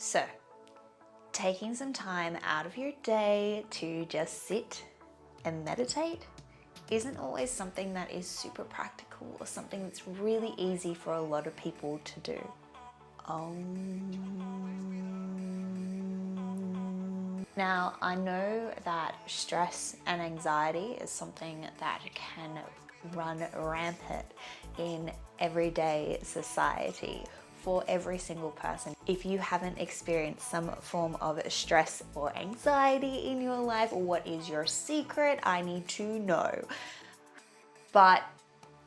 So, taking some time out of your day to just sit and meditate isn't always something that is super practical or something that's really easy for a lot of people to do. Now, I know that stress and anxiety is something that can run rampant in everyday society for every single person. If you haven't experienced some form of stress or anxiety in your life, what is your secret? I need to know. But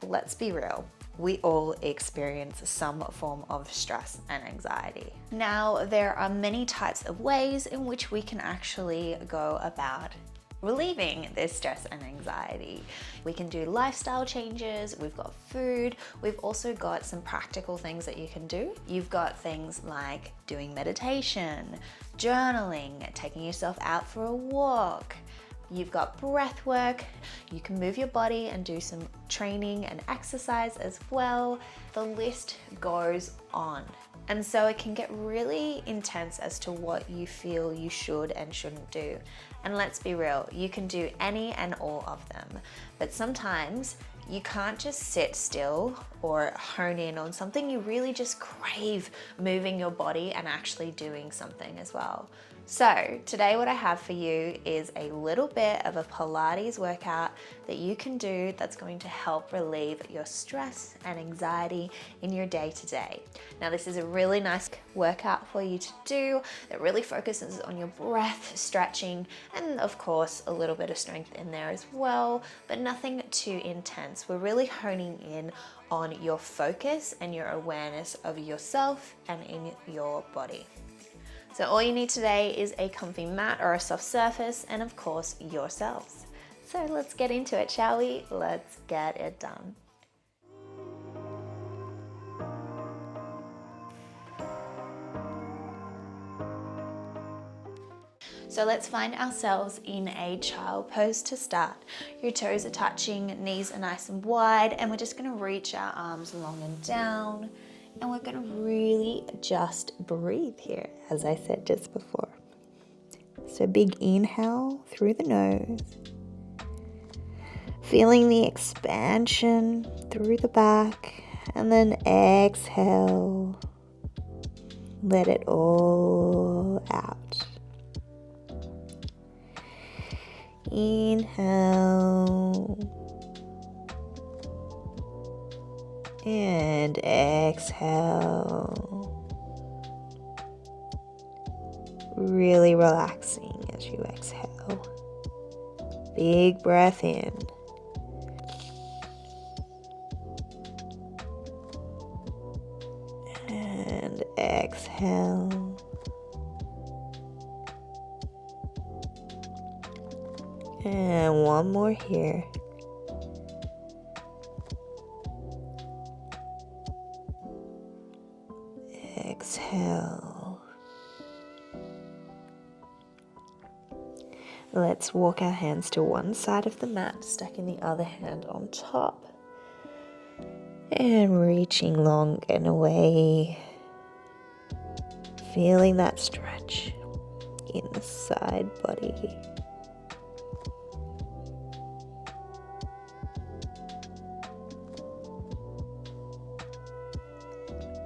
let's be real. We all experience some form of stress and anxiety. Now, there are many types of ways in which we can actually go about relieving this stress and anxiety. We can do lifestyle changes, we've got food, we've also got some practical things that you can do. You've got things like doing meditation, journaling, taking yourself out for a walk. You've got breath work, you can move your body and do some training and exercise as well. The list goes on. And so it can get really intense as to what you feel you should and shouldn't do. And let's be real, you can do any and all of them. But sometimes you can't just sit still or hone in on something. You really just crave moving your body and actually doing something as well. So today what I have for you is a little bit of a Pilates workout that you can do that's going to help relieve your stress and anxiety in your day-to-day. Now this is a really nice workout for you to do that really focuses on your breath, stretching, and of course a little bit of strength in there as well, but nothing too intense. We're really honing in on your focus and your awareness of yourself and in your body. So all you need today is a comfy mat or a soft surface and of course yourselves. So let's get into it, shall we? Let's get it done. So let's find ourselves in a child pose to start. Your toes are touching, knees are nice and wide, and we're just gonna reach our arms long and down. And we're gonna really just breathe here, as I said just before. So big inhale through the nose. Feeling the expansion through the back. And then exhale. Let it all out. Inhale. And exhale. Really relaxing as you exhale. Big breath in. And exhale. And one more here. Exhale. Let's walk our hands to one side of the mat, stacking the other hand on top. And reaching long and away. Feeling that stretch in the side body.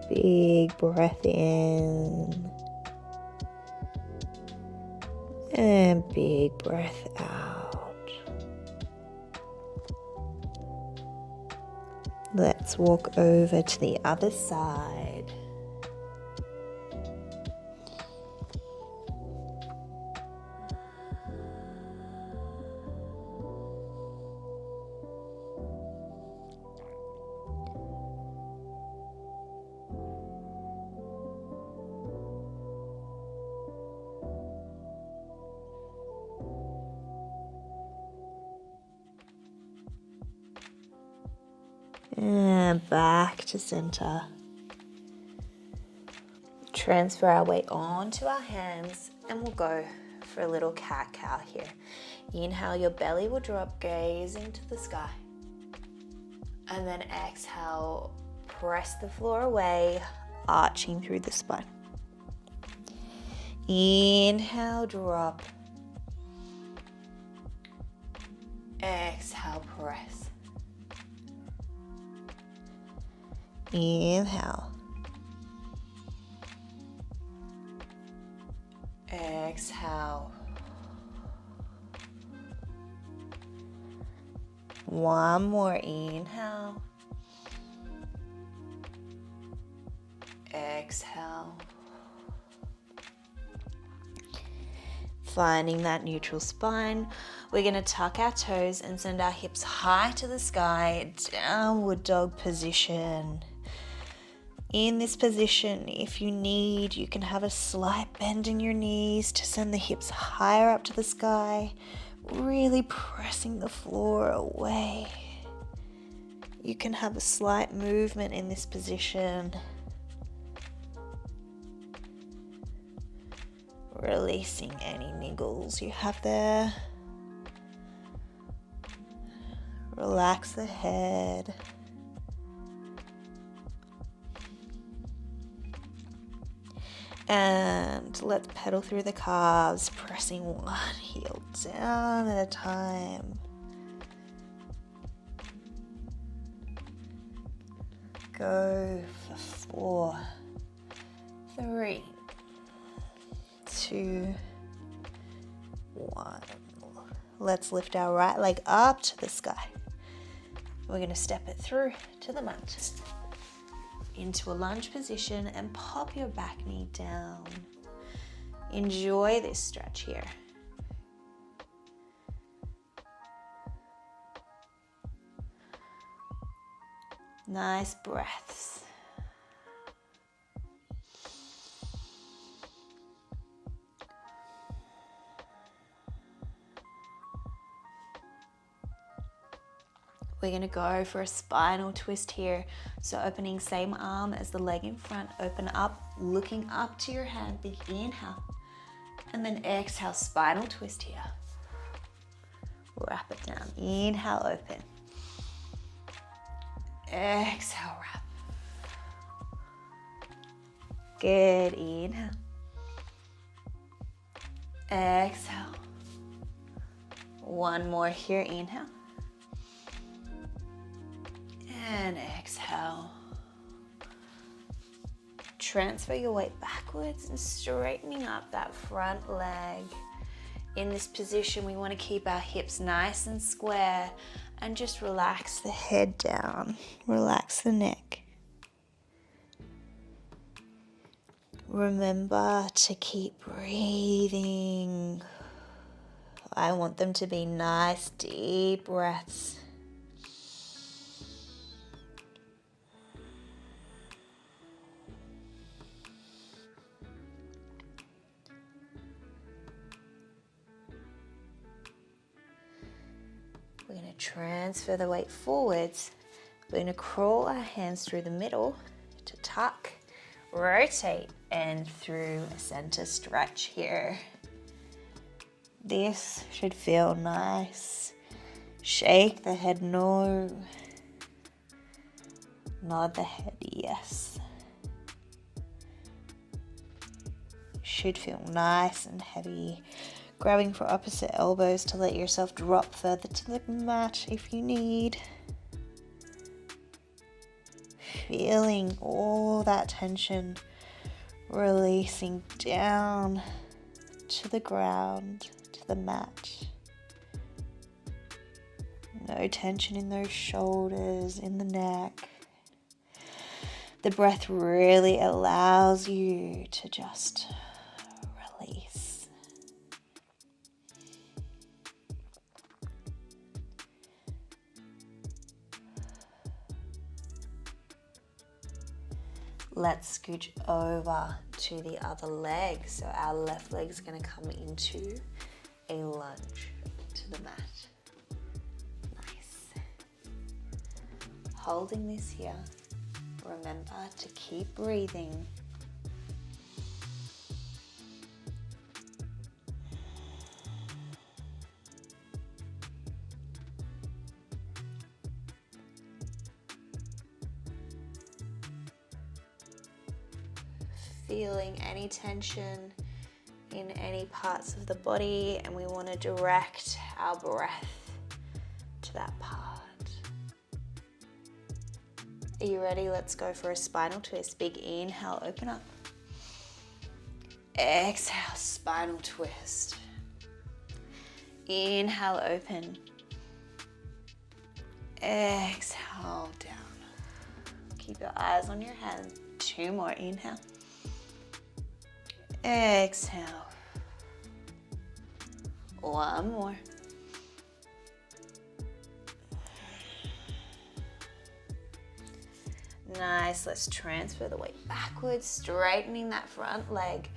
Big breath in. And big breath out. Let's walk over to the other side. And back to center. Transfer our weight onto our hands and we'll go for a little cat-cow here. Inhale, your belly will drop, gaze into the sky. And then exhale, press the floor away, arching through the spine. Inhale, drop. Exhale, press. Inhale. Exhale. One more inhale. Exhale. Finding that neutral spine. We're going to tuck our toes and send our hips high to the sky, downward dog position. In this position, if you need, you can have a slight bend in your knees to send the hips higher up to the sky, really pressing the floor away. You can have a slight movement in this position, releasing any niggles you have there. Relax the head. And let's pedal through the calves, pressing one heel down at a time. Go for 4, 3, 2, 1. Let's lift our right leg up to the sky. We're going to step it through to the mat. Into a lunge position and pop your back knee down. Enjoy this stretch here. Nice breaths. We're going to go for a spinal twist here. So opening same arm as the leg in front. Open up, looking up to your hand. Big inhale. And then exhale, spinal twist here. Wrap it down. Inhale, open. Exhale, wrap. Good. Inhale. Exhale. One more here. Inhale. And exhale. Transfer your weight backwards and straightening up that front leg. In this position, we want to keep our hips nice and square and just relax the head down. Relax the neck. Remember to keep breathing. I want them to be nice, deep breaths. We're going to transfer the weight forwards. We're going to crawl our hands through the middle to tuck, rotate, and through a center stretch here. This should feel nice. Shake the head no. Nod the head yes. Should feel nice and heavy. Grabbing for opposite elbows to let yourself drop further to the mat if you need. Feeling all that tension releasing down to the ground, to the mat. No tension in those shoulders, in the neck. The breath really allows you to just release. Let's scooch over to the other leg. So our left leg is going to come into a lunge to the mat. Nice. Holding this here. Remember to keep breathing. Feeling any tension in any parts of the body, and we want to direct our breath to that part. Are you ready? Let's go for a spinal twist. Big inhale, open up. Exhale, spinal twist. Inhale, open. Exhale, down. Keep your eyes on your hands. 2 more. Inhale. Exhale. 1 more. Nice. Let's transfer the weight backwards, straightening that front leg,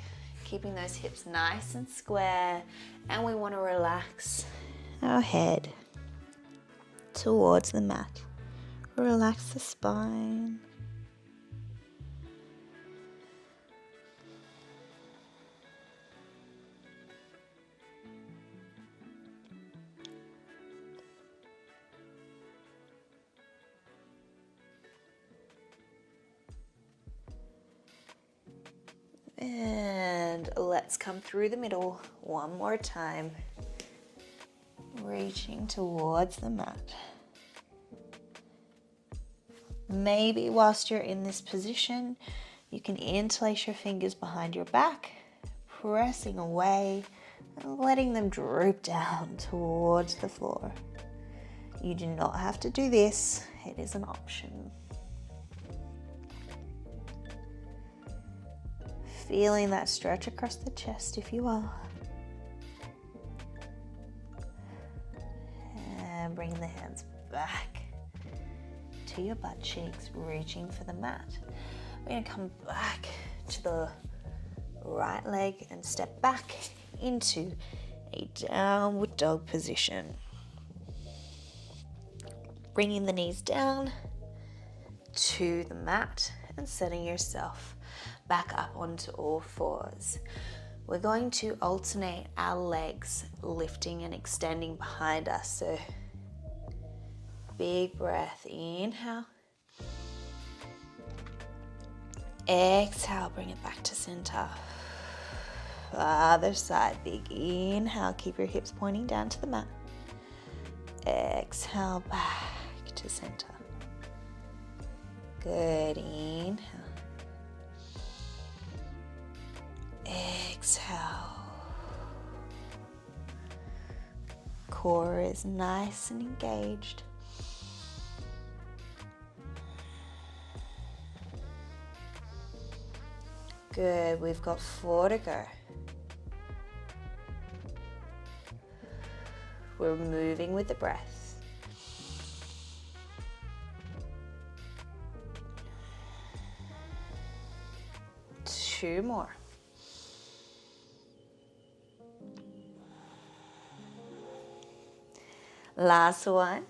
keeping those hips nice and square. And we want to relax our head towards the mat. Relax the spine. And let's come through the middle one more time, reaching towards the mat. Maybe whilst you're in this position, you can interlace your fingers behind your back, pressing away and letting them droop down towards the floor. You do not have to do this, it is an option. Feeling that stretch across the chest if you are. And bring the hands back to your butt cheeks, reaching for the mat. We're going to come back to the right leg and step back into a downward dog position. Bringing the knees down to the mat and setting yourself back up onto all fours. We're going to alternate our legs lifting and extending behind us. So big breath, inhale. Exhale, bring it back to center. Other side, big inhale, keep your hips pointing down to the mat. Exhale, back to center. Good, inhale. Exhale. Core is nice and engaged. Good, we've got 4 to go. We're moving with the breath. Two more. Last one.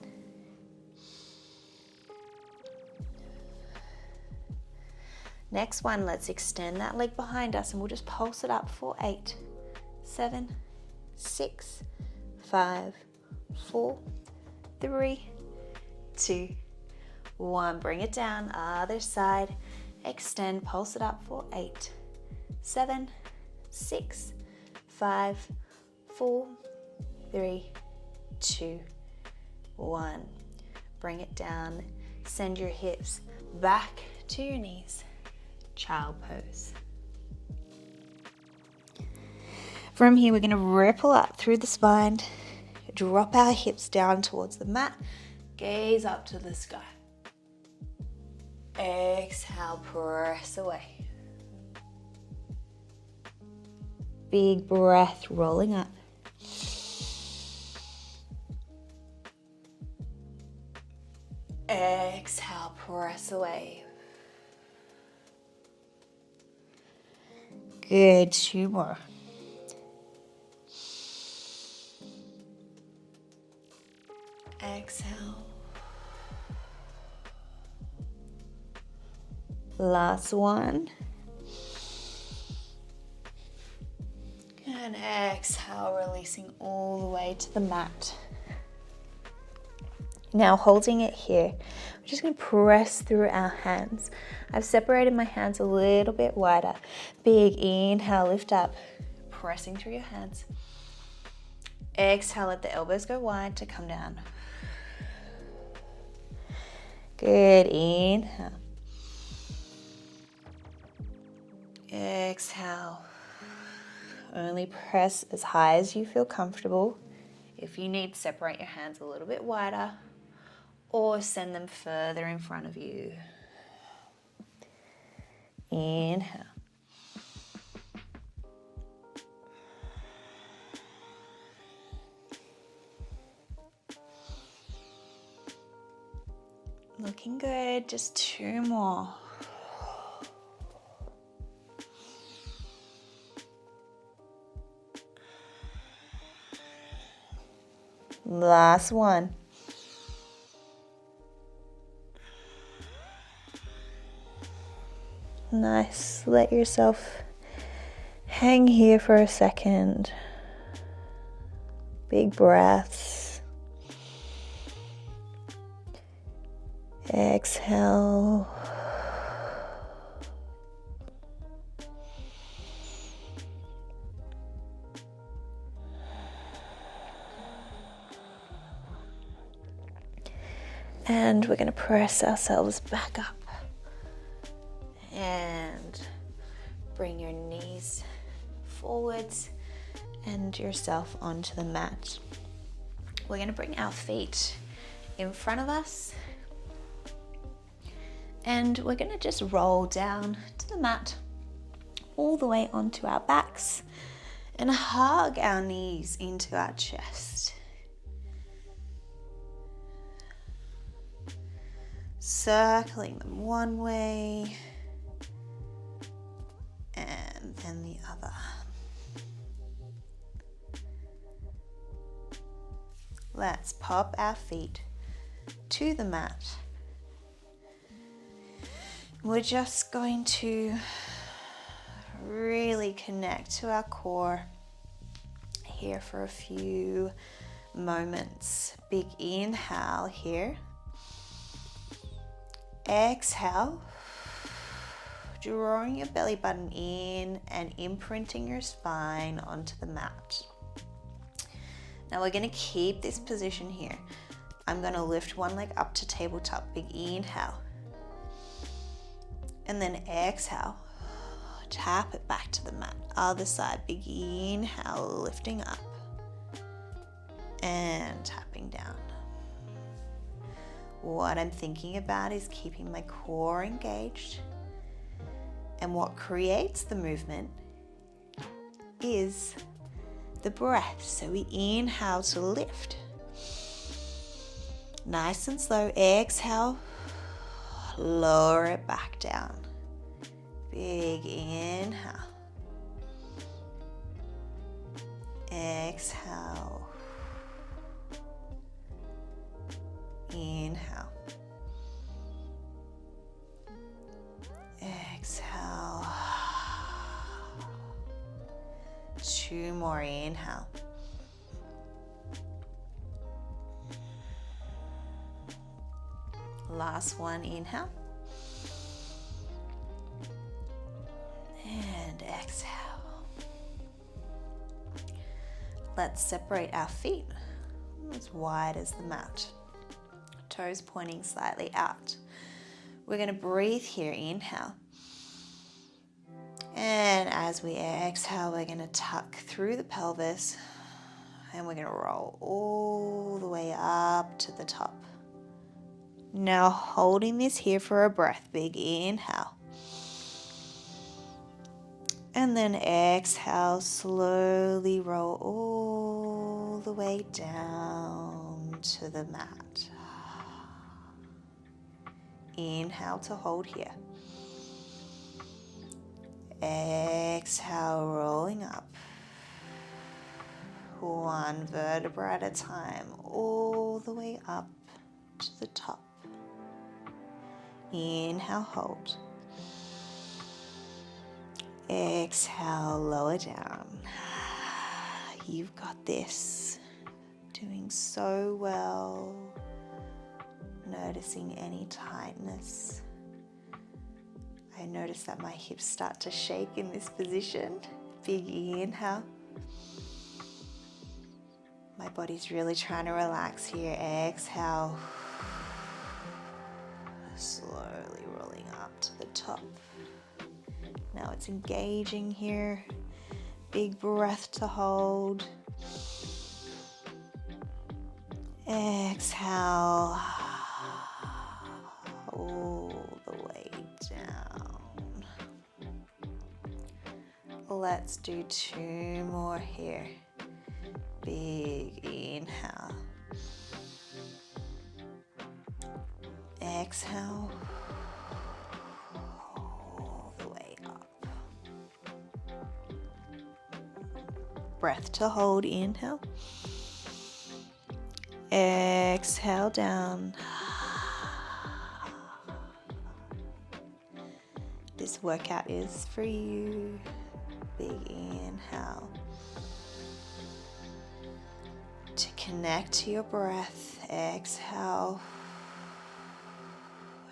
Next one, let's extend that leg behind us and we'll just pulse it up for 8, 7, 6, 5, 4, 3, 2, 1. Bring it down, other side. Extend, pulse it up for 8, 7, 6, 5, 4, 3, 2, 1. Bring it down. Send your hips back to your knees. Child pose. From here, we're going to ripple up through the spine, drop our hips down towards the mat, gaze up to the sky. Exhale, press away. Big breath rolling up. Exhale, press away. Good, 2 more. Exhale. Last one. And exhale, releasing all the way to the mat. Now holding it here, we're just going to press through our hands. I've separated my hands a little bit wider. Big inhale, lift up. pressing through your hands. Exhale, let the elbows go wide to come down. Good, inhale. Exhale. Only press as high as you feel comfortable. If you need, separate your hands a little bit wider or send them further in front of you. Inhale. Looking good, just 2 more. Last one. Nice. Let yourself hang here for a second. Big breaths. Exhale. And we're going to press ourselves back up. And bring your knees forwards and yourself onto the mat. We're going to bring our feet in front of us. And we're going to just roll down to the mat, all the way onto our backs, and hug our knees into our chest. Circling them one way and then the other. Let's pop our feet to the mat. We're just going to really connect to our core here for a few moments. Big inhale here. Exhale, drawing your belly button in and imprinting your spine onto the mat. Now we're going to keep this position here. I'm going to lift one leg up to tabletop. Big inhale. And then exhale, tap it back to the mat. Other side, big inhale, lifting up and tapping down. What I'm thinking about is keeping my core engaged, and what creates the movement is the breath. So we inhale to lift. Nice and slow. Exhale, lower it back down. Big inhale. Exhale. Inhale. Exhale. 2 more. Inhale. Last one. Inhale. And exhale. Let's separate our feet as wide as the mat. Toes pointing slightly out. We're going to breathe here. Inhale. And as we exhale, we're going to tuck through the pelvis and we're going to roll all the way up to the top. Now holding this here for a breath. Big inhale. And then exhale, slowly roll all the way down to the mat. Inhale to hold here. Exhale, rolling up. 1 vertebra at a time, all the way up to the top. Inhale, hold. Exhale, lower down. You've got this. Doing so well. Noticing any tightness. I notice that my hips start to shake in this position. Big inhale. My body's really trying to relax here. Exhale. Slowly rolling up to the top. Now it's engaging here. Big breath to hold. Exhale. All the way down. Let's do 2 more here. Big inhale. Exhale. All the way up. Breath to hold. Inhale. Exhale down. This workout is for you. Big inhale. To connect to your breath, exhale.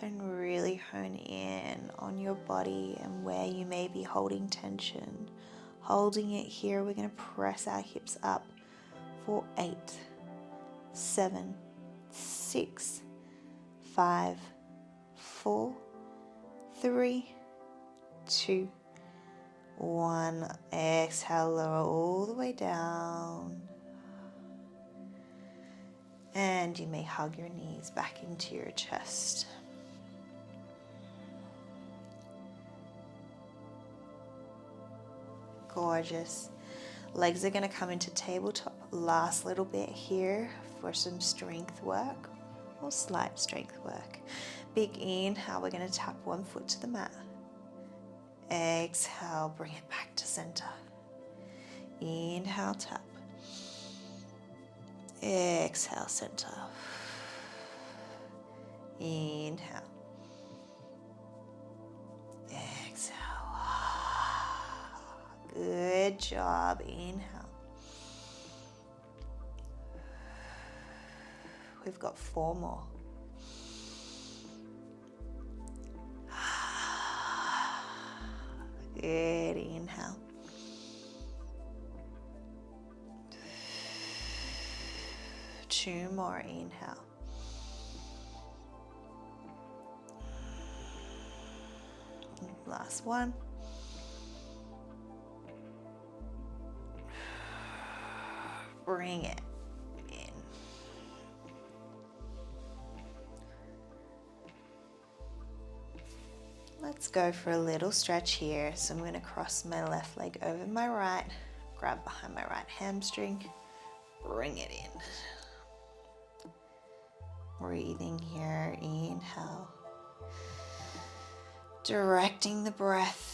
And really hone in on your body and where you may be holding tension. Holding it here, we're going to press our hips up for 8, 7, 6, 5, 4, 3, 2, 1. Exhale, lower all the way down. And you may hug your knees back into your chest. Gorgeous. Legs are going to come into tabletop. Last little bit here for some strength work or slight strength work. Big inhale, we're going to tap one foot to the mat. Exhale, bring it back to center. Inhale, tap. Exhale, center. Inhale. Exhale. Good job. Inhale. We've got 4 more. Good. Inhale. Two more. Inhale. Last one. Bring it in. Let's go for a little stretch here. So I'm going to cross my left leg over my right, grab behind my right hamstring, bring it in. Breathing here, inhale. Directing the breath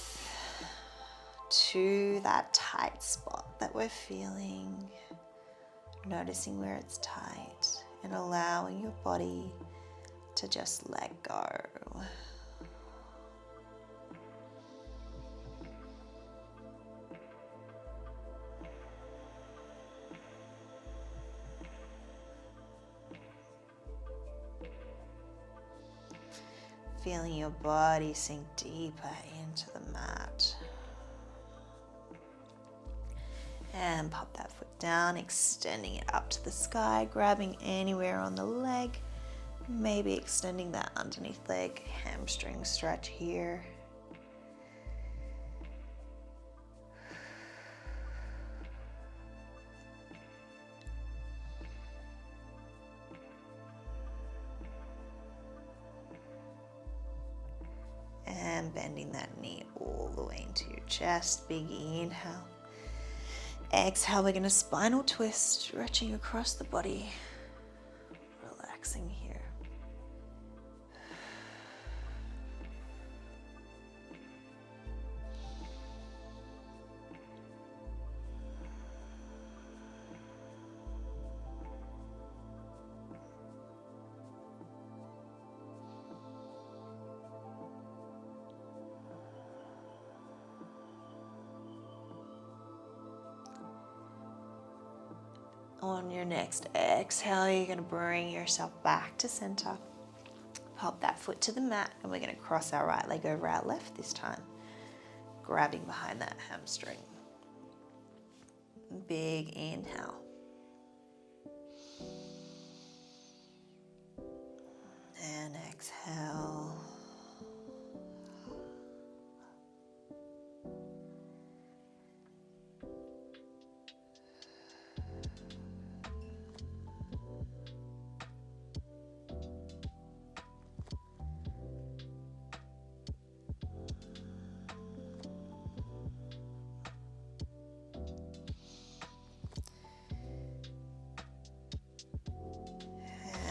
to that tight spot that we're feeling. Noticing where it's tight and allowing your body to just let go. Feeling your body sink deeper into the mat. And pop that foot down, extending it up to the sky, grabbing anywhere on the leg. Maybe extending that underneath leg, hamstring stretch here. And bending that knee all the way into your chest. Big inhale. Exhale, we're going to spinal twist, stretching across the body, relaxing here. On your next exhale, you're going to bring yourself back to center. Pop that foot to the mat, and we're going to cross our right leg over our left this time, grabbing behind that hamstring. Big inhale. And exhale.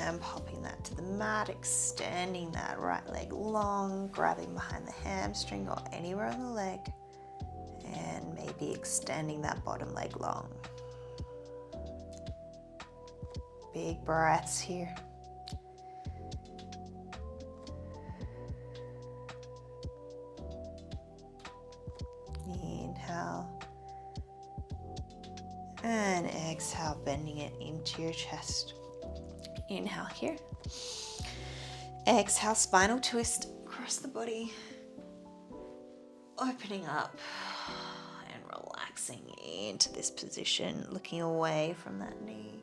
And popping that to the mat, extending that right leg long, grabbing behind the hamstring or anywhere on the leg, and maybe extending that bottom leg long. Big breaths here. Inhale. And exhale, bending it into your chest. Inhale here. Exhale, spinal twist across the body. Opening up and relaxing into this position, looking away from that knee.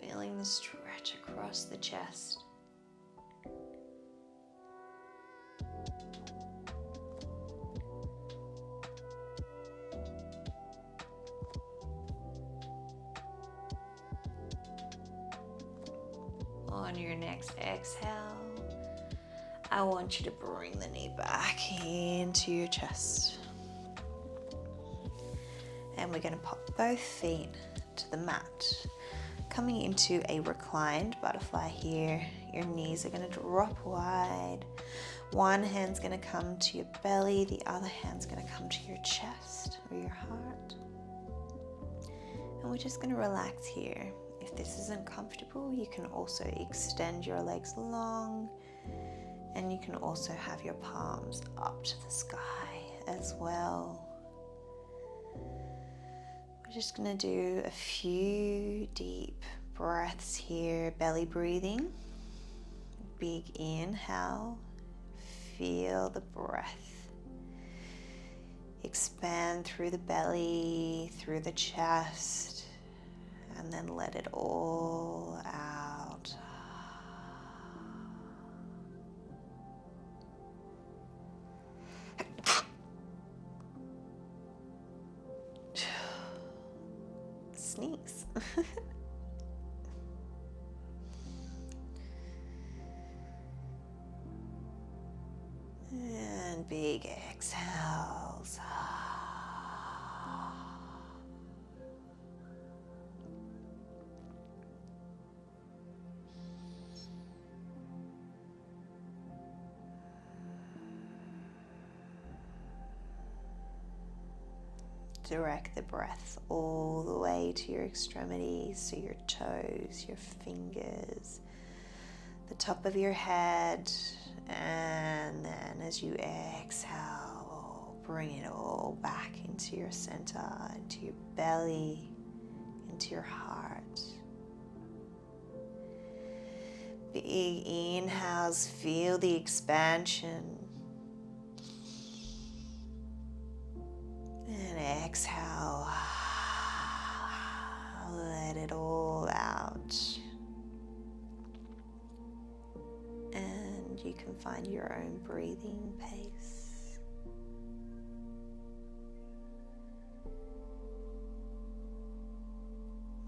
Feeling the stretch across the chest. On your next exhale, I want you to bring the knee back into your chest. And we're going to pop both feet to the mat. Coming into a reclined butterfly here. Your knees are going to drop wide. One hand's going to come to your belly. The other hand's going to come to your chest or your heart. And we're just going to relax here. If this isn't comfortable, you can also extend your legs long, and you can also have your palms up to the sky as well. We're just going to do a few deep breaths here, belly breathing. Big inhale, feel the breath. Expand through the belly, through the chest. And then let it all out. Sneeze. And big exhales. Direct the breath all the way to your extremities, so your toes, your fingers, the top of your head, and then as you exhale, bring it all back into your center, into your belly, into your heart. Big inhales, feel the expansion. And exhale, let it all out. And you can find your own breathing pace.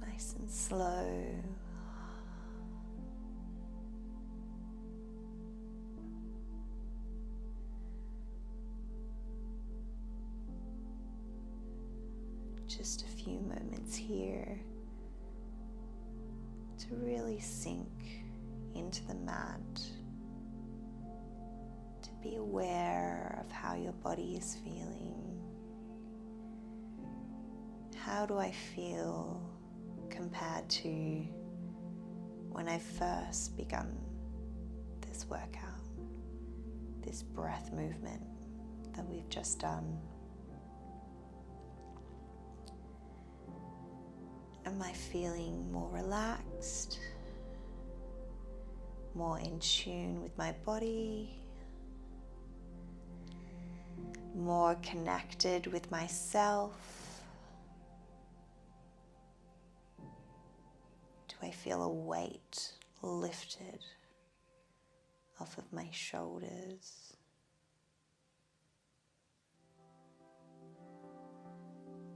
Nice and slow. Just a few moments here to really sink into the mat, to be aware of how your body is feeling. How do I feel compared to when I first begun this workout, this breath movement that we've just done? Am I feeling more relaxed, more in tune with my body, more connected with myself? Do I feel a weight lifted off of my shoulders?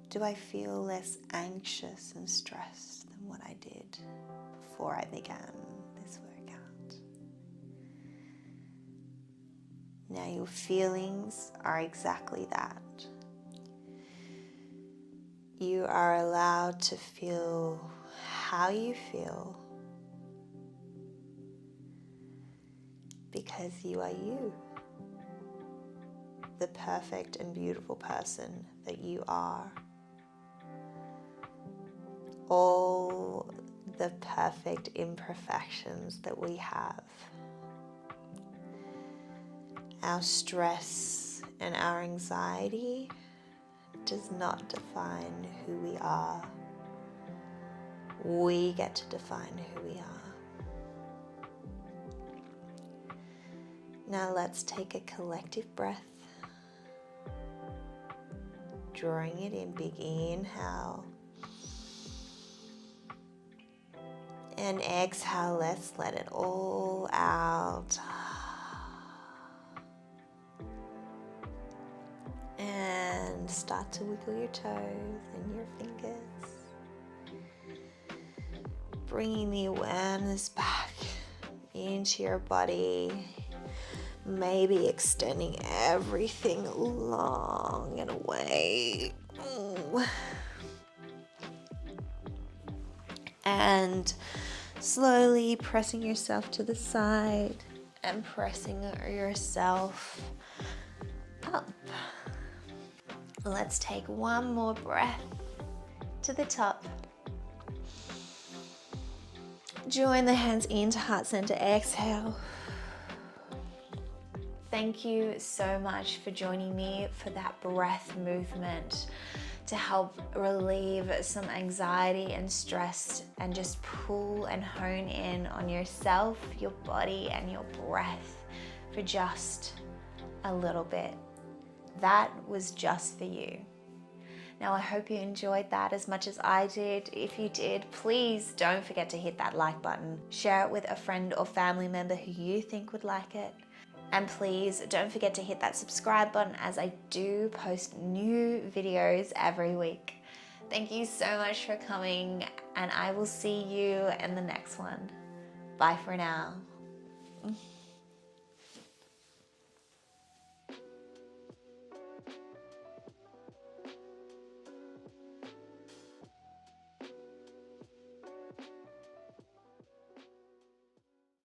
Do I feel less anxious and stressed than what I did before I began this workout? Now your feelings are exactly that. You are allowed to feel how you feel because you are you, the perfect and beautiful person that you are. All the perfect imperfections that we have. Our stress and our anxiety does not define who we are. We get to define who we are. Now let's take a collective breath. Drawing it in, big inhale. And exhale, let's let it all out. And start to wiggle your toes and your fingers. Bringing the awareness back into your body. Maybe extending everything long and away. And slowly pressing yourself to the side and pressing yourself up. Let's take one more breath to the top. Join the hands into heart center, exhale. Thank you so much for joining me for that breath movement to help relieve some anxiety and stress and just pull and hone in on yourself, your body, and your breath for just a little bit. That was just for you. Now I hope you enjoyed that as much as I did. If you did, please don't forget to hit that like button. Share it with a friend or family member who you think would like it. And please don't forget to hit that subscribe button as I do post new videos every week. Thank you so much for coming, and I will see you in the next one. Bye for now.